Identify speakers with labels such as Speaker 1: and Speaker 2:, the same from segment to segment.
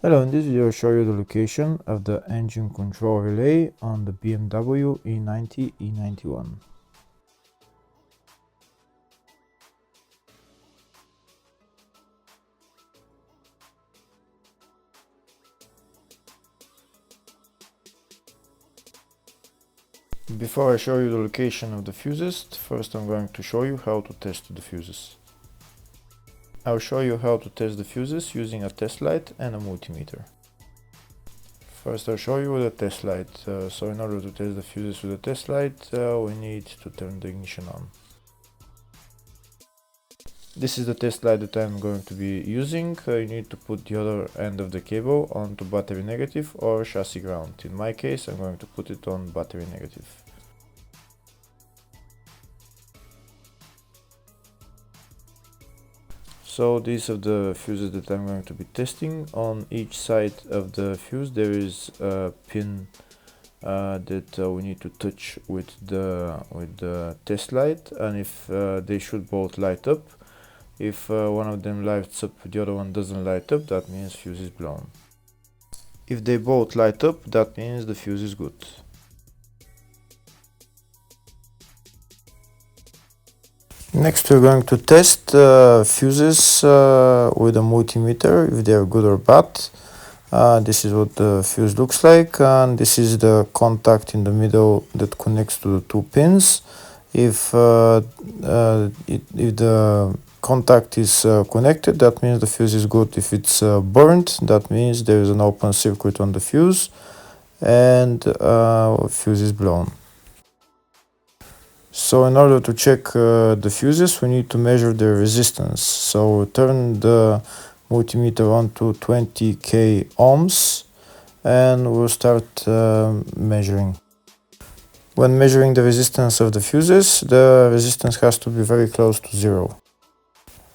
Speaker 1: Hello, in this video I'll show you the location of the engine control relay on the BMW E90 E91. Before I show you the location of the fuses, first I'm going to show you how to test the fuses. I'll show you how to test the fuses using a test light and a multimeter. First I'll show you with a test light. So in order to test the fuses with a test light, we need to turn the ignition on. This is the test light that I'm going to be using. You need to put the other end of the cable onto battery negative or chassis ground. In my case, I'm going to put it on battery negative. So these are the fuses that I'm going to be testing. On each side of the fuse there is a pin that we need to touch with the test light, and if they should both light up. If one of them lights up, the other one doesn't light up, that means fuse is blown. If they both light up, that means the fuse is good. Next we're going to test fuses with a multimeter, if they are good or bad. This is what the fuse looks like, and this is the contact in the middle that connects to the two pins. If the contact is connected, that means the fuse is good. If it's burnt, that means there is an open circuit on the fuse and fuse is blown. So in order to check the fuses, we need to measure the resistance. So turn the multimeter on to 20k ohms and we'll start measuring. When measuring the resistance of the fuses, the resistance has to be very close to zero.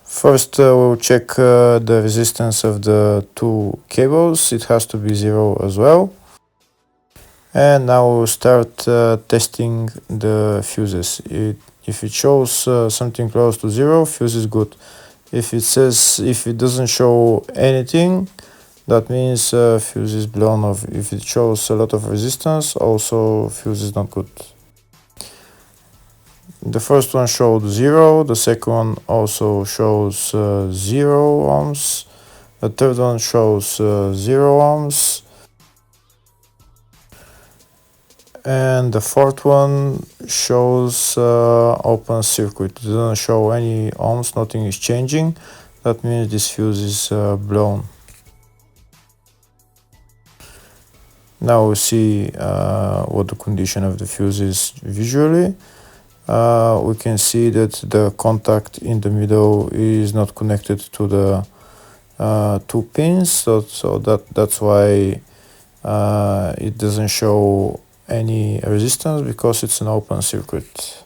Speaker 1: First we'll check the resistance of the two cables. It has to be zero as well. And now we'll start testing the fuses. If it shows something close to zero, fuse is good. If it doesn't show anything, that means fuse is blown off. If it shows a lot of resistance, also fuse is not good. The first one showed 0, the second one also shows 0 ohms, the third one shows 0 ohms, and the fourth one shows open circuit. It doesn't show any ohms, nothing is changing. That means this fuse is blown. Now we see what the condition of the fuse is visually. We can see that the contact in the middle is not connected to the two pins, so that's why it doesn't show any resistance, because it's an open circuit.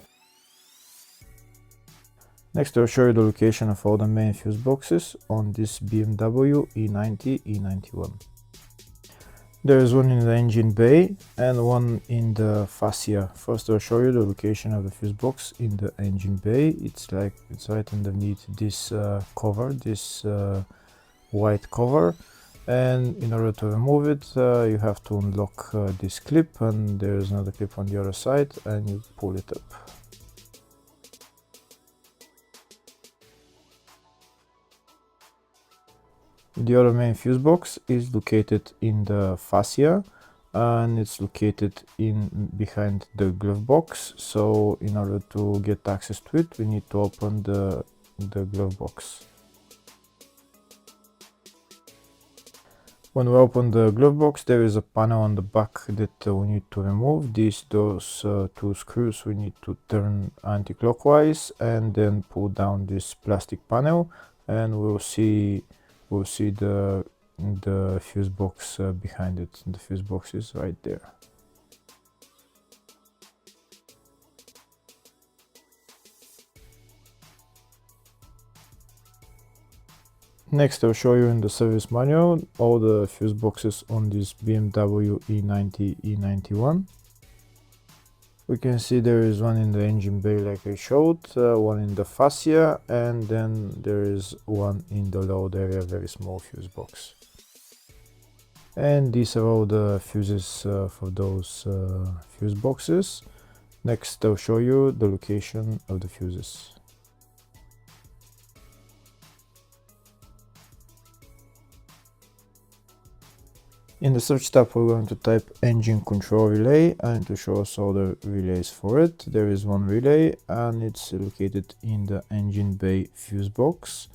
Speaker 1: Next I'll show you the location of all the main fuse boxes on this BMW E90 E91. There is one in the engine bay and one in the fascia. First I'll show you the location of the fuse box in the engine bay. It's right underneath this cover, this white cover, and in order to remove it you have to unlock this clip, and there is another clip on the other side, and you pull it up. The other main fuse box is located in the fascia, and it's located behind the glove box. So in order to get access to it, we need to open the glove box. When we open the glove box, there is a panel on the back that we need to remove. Those two screws we need to turn anti-clockwise and then pull down this plastic panel, and we'll see the fuse box behind it. The fuse box is right there. Next I'll show you in the service manual all the fuse boxes on this BMW E90 E91. We can see there is one in the engine bay like I showed, one in the fascia, and then there is one in the load area, very small fuse box. And these are all the fuses for those fuse boxes. Next, I'll show you the location of the fuses. In the search tab, we're going to type engine control relay, and to show us all the relays for it, there is one relay and it's located in the engine bay fuse box,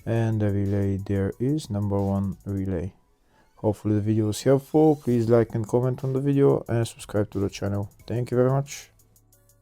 Speaker 1: and the relay there is number 1 relay. Hopefully the video was helpful. Please like and comment on the video and subscribe to the channel. Thank you very much.